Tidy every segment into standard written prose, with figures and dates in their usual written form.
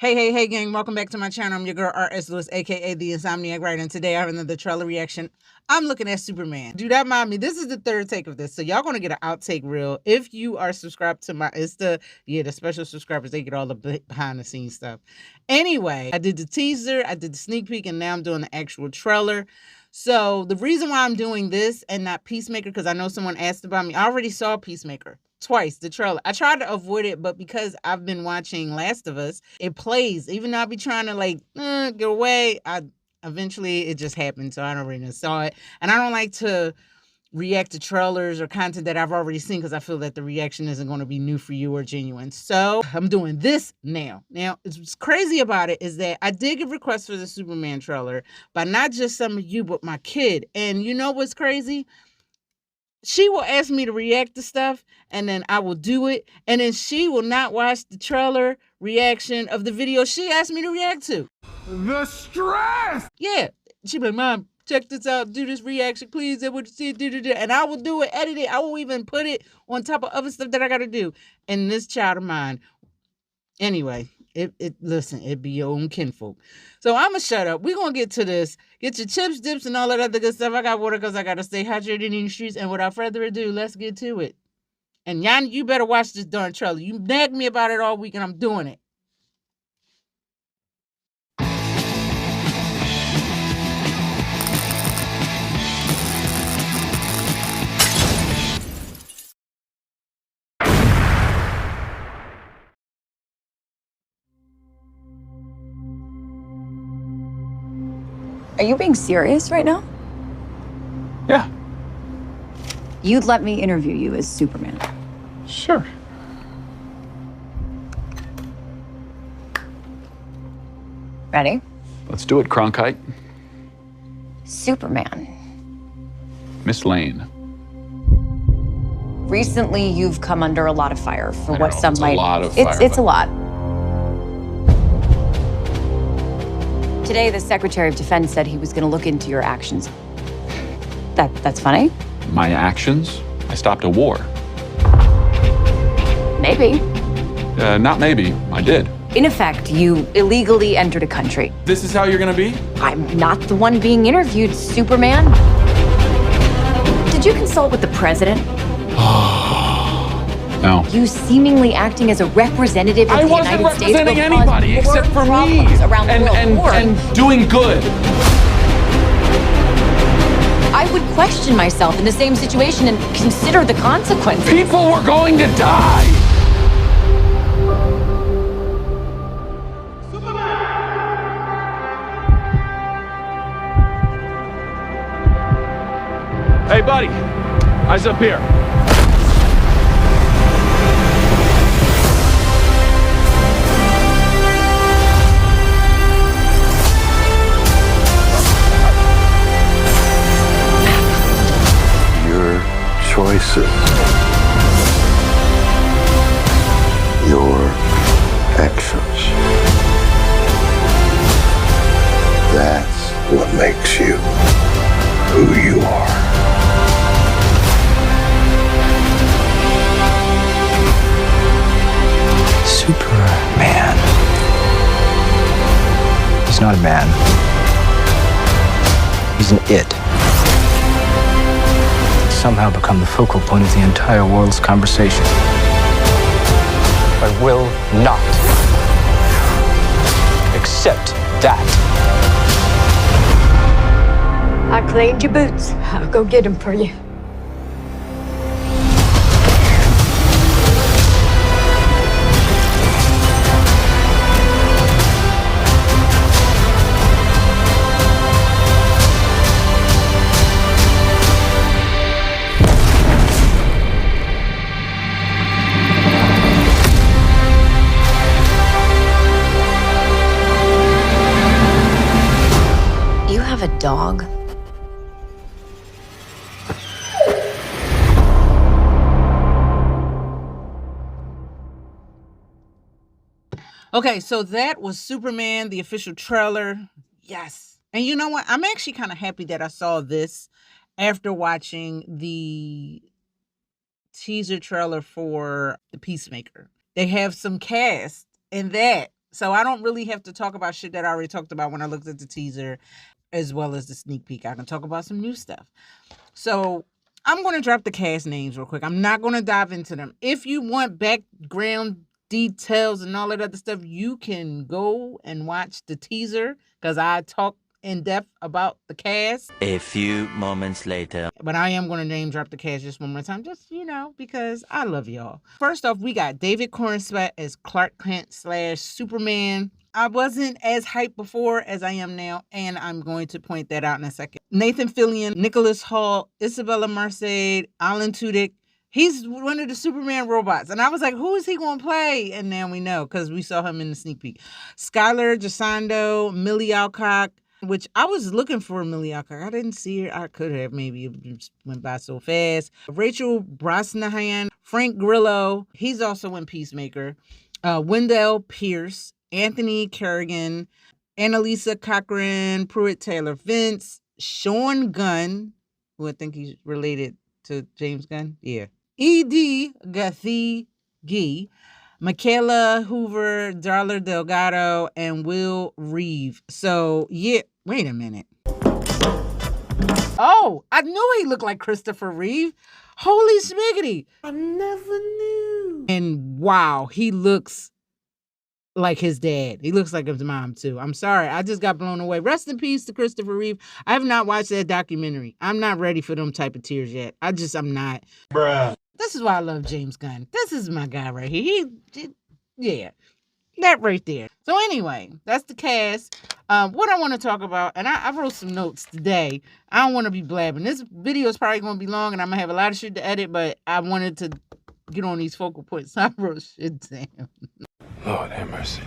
Hey, gang, welcome back to my channel. I'm your girl, R.S. Lewis, a.k.a. The Insomniac Writer, and today I have another trailer reaction. I'm looking at Superman. Do that mind me, this is the third take of this, so y'all gonna get an outtake reel. If you are subscribed to my, the special subscribers, they get all the behind-the-scenes stuff. Anyway, I did the teaser, I did the sneak peek, and now I'm doing the actual trailer. So the reason why I'm doing this and not Peacemaker, because I know someone asked about me, I already saw Peacemaker. Twice, the trailer. I tried to avoid it, but because I've been watching Last of Us, it plays. Even though I be trying to get away, eventually it just happened, so I don't really saw it. And I don't like to react to trailers or content that I've already seen because I feel that the reaction isn't going to be new for you or genuine. So I'm doing this now. Now, what's crazy about it is that I did get requests for the Superman trailer by not just some of you, but my kid. And you know what's crazy? She will ask me to react to stuff, and then I will do it, and then she will not watch the trailer reaction of the video she asked me to react to. The stress! Yeah. She'll be like, Mom, check this out, do this reaction, please. I want to see it, and I will do it, edit it. I will even put it on top of other stuff that I got to do. And this child of mine, anyway, listen, it be your own kinfolk. So I'm gonna shut up. We're gonna get to this. Get your chips, dips, and all that other good stuff. I got water because I gotta stay hydrated in the streets. And without further ado, let's get to it. And Jan, you better watch this darn trailer. You nagged me about it all week, and I'm doing it. Are you being serious right now? Yeah, You'd let me interview you as Superman. sure. Ready? Let's do it, Cronkite. Superman. Miss Lane. Recently, you've come under a lot of fire for I what know, some it's a might. lot of it's fire, it's a lot. Today, the Secretary of Defense said he was going to look into your actions. That's funny? My actions? I stopped a war. Maybe. Not maybe. I did. In effect, you illegally entered a country. This is how you're gonna be? I'm not the one being interviewed, Superman. Did you consult with the president? No. You seemingly acting as a representative of I the wasn't United States representing will cause anybody more except for me. problems around the world. And doing good. I would question myself in the same situation and consider the consequences. People were going to die. Hey, buddy. Eyes up here. Your choices, your actions. That's what makes you who you are. Superman. He's not a man. He's an it. He's somehow become the focal point of the entire world's conversation. I will not accept that. I cleaned your boots. I'll go get them for you. You have a dog? Okay, so that was Superman, the official trailer. Yes. And you know what? I'm actually kind of happy that I saw this after watching the teaser trailer for The Peacemaker. They have some cast in that So I don't really have to talk about shit that I already talked about when I looked at the teaser as well as the sneak peek. I can talk about some new stuff. So I'm going to drop the cast names real quick. I'm not going to dive into them. If you want background details and all that other stuff, you can go and watch the teaser because I talk in depth about the cast. A few moments later. But I am going to name drop the cast just one more time, just, because I love y'all. First off, we got David Corenswet as Clark Kent / Superman. I wasn't as hyped before as I am now, and I'm going to point that out in a second. Nathan Fillion, Nicholas Hoult, Isabela Merced, Alan Tudyk. He's one of the Superman robots. And I was like, who is he going to play? And now we know because we saw him in the sneak peek. Skyler Gisondo, Millie Alcock, which I was looking for Millie Alcock. I didn't see her. I could have. Maybe it just went by so fast. Rachel Brosnahan, Frank Grillo. He's also in Peacemaker. Wendell Pierce, Anthony Carrigan, Annalisa Cochran, Pruitt Taylor Vince, Sean Gunn, who I think he's related to James Gunn. Yeah. Edi Gathegi, Michaela Hoover, Darla Delgado, and Will Reeve. So, yeah, wait a minute. Oh, I knew he looked like Christopher Reeve. Holy smiggity. I never knew. And wow, he looks like his dad. He looks like his mom, too. I'm sorry. I just got blown away. Rest in peace to Christopher Reeve. I have not watched that documentary. I'm not ready for them type of tears yet. I'm not. Bruh. This is why I love James Gunn. This is my guy right here. Yeah, that right there. So anyway, that's the cast. What I want to talk about, and I wrote some notes today. I don't want to be blabbing. This video is probably going to be long, and I'm going to have a lot of shit to edit, but I wanted to get on these focal points. So I wrote shit down. Lord have mercy.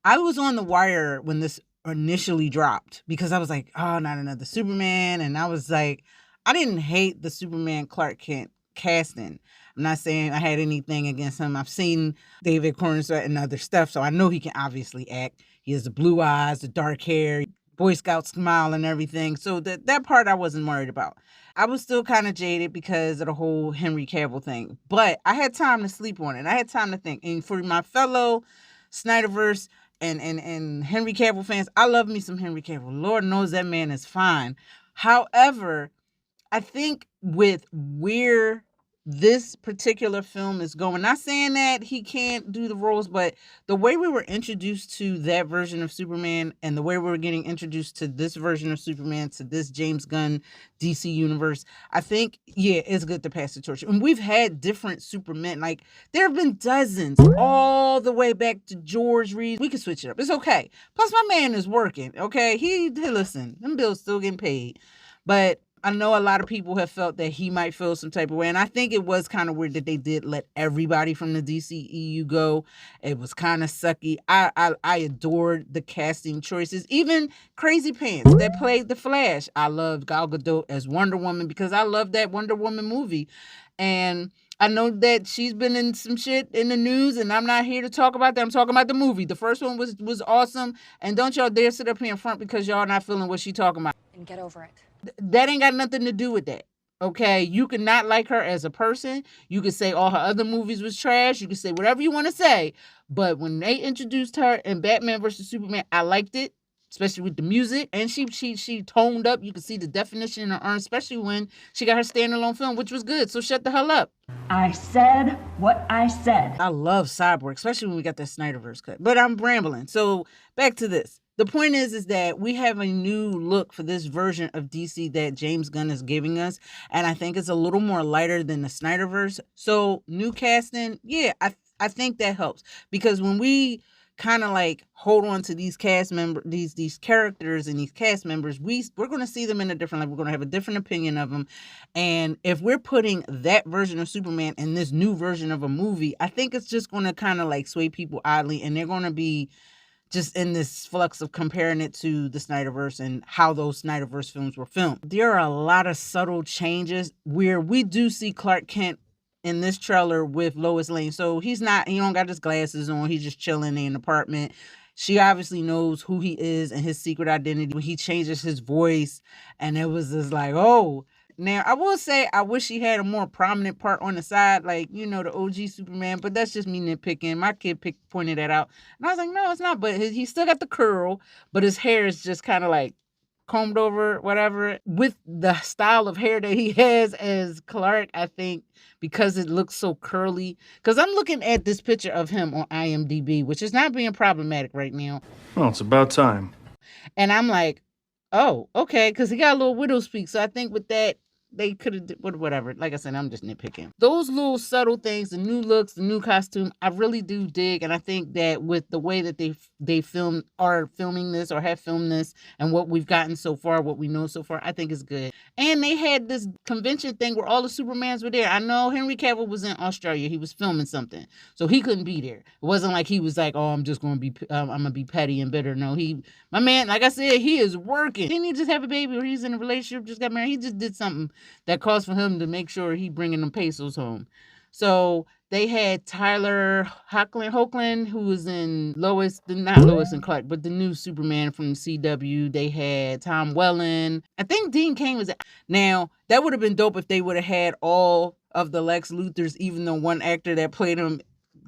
I was on the wire when this initially dropped because I was like, oh, not another Superman. And I was like, I didn't hate the Superman Clark Kent casting. I'm not saying I had anything against him. I've seen David Corenswet and other stuff, so I know he can obviously act. He has the blue eyes, the dark hair, Boy Scout smile and everything. So that part I wasn't worried about. I was still kind of jaded because of the whole Henry Cavill thing. But I had time to sleep on it. I had time to think. And for my fellow Snyderverse and Henry Cavill fans, I love me some Henry Cavill. Lord knows that man is fine. However, I think with where this particular film is going, not saying that he can't do the roles, but the way we were introduced to that version of Superman and the way we were getting introduced to this version of Superman, to this James Gunn DC universe, I think, yeah, it's good to pass the torch. And we've had different Supermen. Like, there have been dozens all the way back to George Reeves. We can switch it up. It's okay. Plus, my man is working, okay? Listen, them bills still getting paid. But I know a lot of people have felt that he might feel some type of way. And I think it was kind of weird that they did let everybody from the DCEU go. It was kind of sucky. I adored the casting choices. Even Crazy Pants that played the Flash. I loved Gal Gadot as Wonder Woman because I love that Wonder Woman movie. And I know that she's been in some shit in the news, and I'm not here to talk about that. I'm talking about the movie. The first one was awesome. And don't y'all dare sit up here in front because y'all not feeling what she talking about. And get over it. That ain't got nothing to do with that. Okay, you can not like her as a person. You can say all her other movies was trash. You can say whatever you want to say. But when they introduced her in Batman vs. Superman, I liked it, especially with the music. And she toned up. You can see the definition in her arm, especially when she got her standalone film, which was good. So shut the hell up. I said what I said. I love Cyborg, especially when we got that Snyderverse cut. But I'm rambling. So back to this. The point is that we have a new look for this version of DC that James Gunn is giving us. And I think it's a little more lighter than the Snyderverse. So new casting, yeah, I think that helps. Because when we kind of like hold on to these cast members, these characters and these cast members, we're going to see them in a different light. We're going to have a different opinion of them. And if we're putting that version of Superman in this new version of a movie, I think it's just going to kind of like sway people oddly. And they're going to be just in this flux of comparing it to the Snyderverse and how those Snyderverse films were filmed. There are a lot of subtle changes where we do see Clark Kent in this trailer with Lois Lane. So he don't got his glasses on. He's just chilling in an apartment. She obviously knows who he is and his secret identity. When he changes his voice, and it was just like, oh, Now, I will say I wish he had a more prominent part on the side, like, you know, the OG Superman, but that's just me nitpicking. My kid pointed that out. And I was like, no, it's not. But he still got the curl, but his hair is just kind of like combed over, whatever. With the style of hair that he has as Clark, I think, because it looks so curly. Because I'm looking at this picture of him on IMDb, which is not being problematic right now. Well, it's about time. And I'm like, oh, okay, because he got a little widow's peak. So I think with that, they could have, whatever. Like I said, I'm just nitpicking. Those little subtle things, the new looks, the new costume, I really do dig. And I think that with the way that they are filming this or have filmed this and what we've gotten so far, what we know so far, I think is good. And they had this convention thing where all the Supermans were there. I know Henry Cavill was in Australia. He was filming something. So he couldn't be there. It wasn't like he was like, oh, I'm just going to be, I'm going to be petty and bitter. No, my man, like I said, he is working. Didn't he just have a baby or he's in a relationship, just got married? He just did something that caused for him to make sure he bringing them pesos home. So they had Tyler Hoechlin, who was in not Lois and Clark, but the new Superman from the CW. They had Tom Welling. I think Dean Cain was. Now, that would have been dope if they would have had all of the Lex Luthors, even though one actor that played him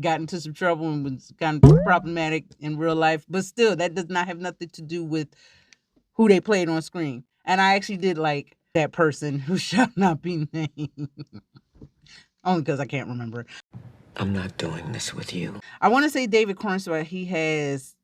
got into some trouble and was kind of problematic in real life. But still, that does not have nothing to do with who they played on screen. And I actually did like that person who shall not be named. Only because I can't remember. I'm not doing this with you. I want to say David Corenswet, he has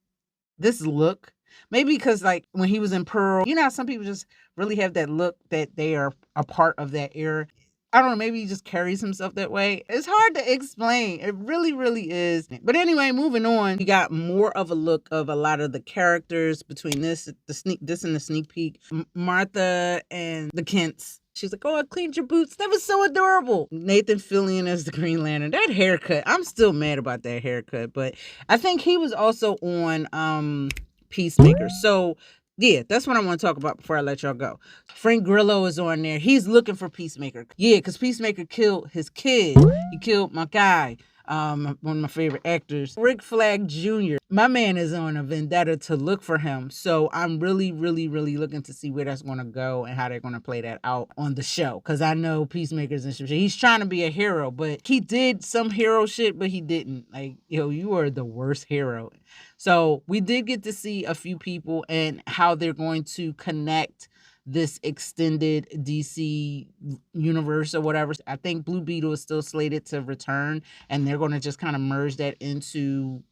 this look. Maybe because like when he was in Pearl, you know how some people just really have that look that they are a part of that era. I don't know, maybe he just carries himself that way. It's hard to explain. It really, really is. But anyway, moving on, you got more of a look of a lot of the characters between this and the sneak peek. Martha and the Kents. She's like, oh, I cleaned your boots. That was so adorable. Nathan Fillion as the Green Lantern. That haircut, I'm still mad about that haircut. But I think he was also on Peacemaker. So yeah, that's what I want to talk about before I let y'all go. Frank Grillo is on there. He's looking for Peacemaker. Yeah, because Peacemaker killed his kid. He killed my guy, one of my favorite actors, Rick Flag Jr. My man is on a vendetta to look for him. So I'm really, really, really looking to see where that's going to go and how they're going to play that out on the show. Because I know Peacemaker's and shit. He's trying to be a hero, but he did some hero shit, but he didn't. Like, yo, you are the worst hero. So we did get to see a few people and how they're going to connect this extended DC universe or whatever. I think Blue Beetle is still slated to return, and they're going to just kind of merge that into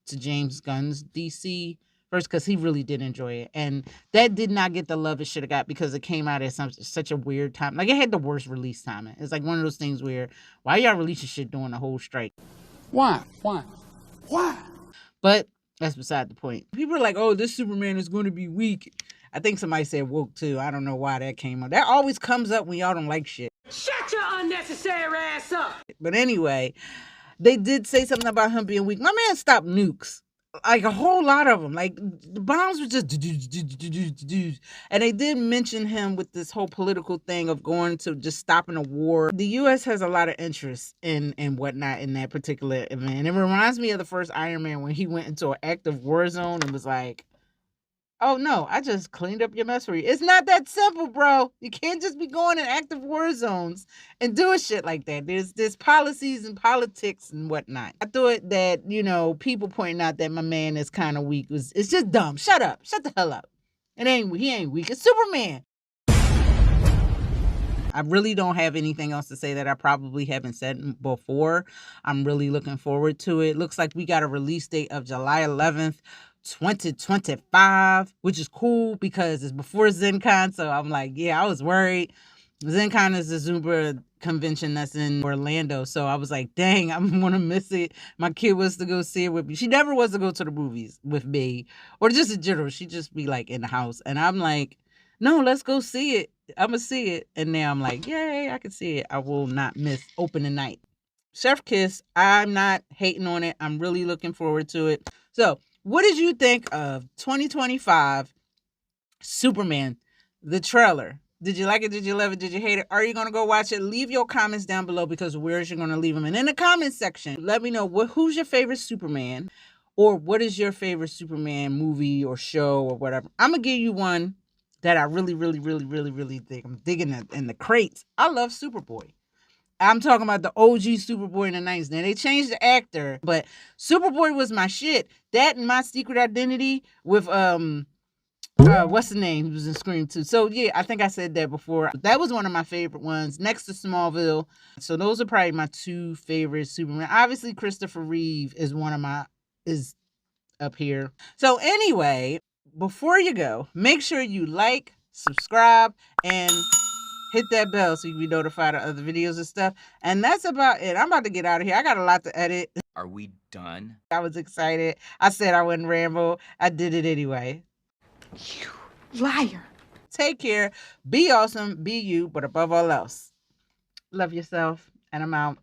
James Gunn's DC first, because he really did enjoy it. And that did not get the love it should have got because it came out at such a weird time. Like, it had the worst release time. It's like one of those things where, why y'all releasing shit during the whole strike? Why? But that's beside the point. People are like, oh, this Superman is going to be weak. I think somebody said woke too. I don't know why that came up. That always comes up when y'all don't like shit. Shut your unnecessary ass up! But anyway, they did say something about him being weak. My man stopped nukes. Like a whole lot of them. Like the bombs were just and they did mention him with this whole political thing of going to just stopping a war. The U.S. has a lot of interest in whatnot in that particular event. It reminds me of the first Iron Man when he went into an active war zone and was like, oh no, I just cleaned up your mess for you. It's not that simple, bro. You can't just be going in active war zones and doing shit like that. There's policies and politics and whatnot. I thought that, you know, people pointing out that my man is kind of weak it's just dumb. Shut up. Shut the hell up. He ain't weak. It's Superman. I really don't have anything else to say that I probably haven't said before. I'm really looking forward to it. Looks like we got a release date of July 11th. 2025, which is cool because it's before ZenCon, so I'm like, yeah, I was worried. ZenCon is the Zumba convention that's in Orlando, so I was like, dang, I'm gonna miss it. My kid was to go see it with me. She never was to go to the movies with me, or just in general. She'd just be like in the house, and I'm like, no, let's go see it. I'm gonna see it, and now I'm like, yay, I can see it. I will not miss opening night. Chef Kiss, I'm not hating on it. I'm really looking forward to it. So, what did you think of 2025 Superman, the trailer? Did you like it? Did you love it? Did you hate it? Are you going to go watch it? Leave your comments down below because where's you going to leave them? And in the comments section, let me know who's your favorite Superman or what is your favorite Superman movie or show or whatever. I'm going to give you one that I really think I'm digging in the crates. I love Superboy. I'm talking about the OG Superboy in the 90s. Now, they changed the actor, but Superboy was my shit. That and My Secret Identity with, what's the name? He was in Scream 2. So, yeah, I think I said that before. That was one of my favorite ones, next to Smallville. So, those are probably my two favorite Superman. Obviously, Christopher Reeve is is up here. So, anyway, before you go, make sure you like, subscribe, and hit that bell so you can be notified of other videos and stuff. And that's about it. I'm about to get out of here. I got a lot to edit. Are we done? I was excited. I said I wouldn't ramble. I did it anyway. You liar. Take care. Be awesome. Be you. But above all else, love yourself. And I'm out.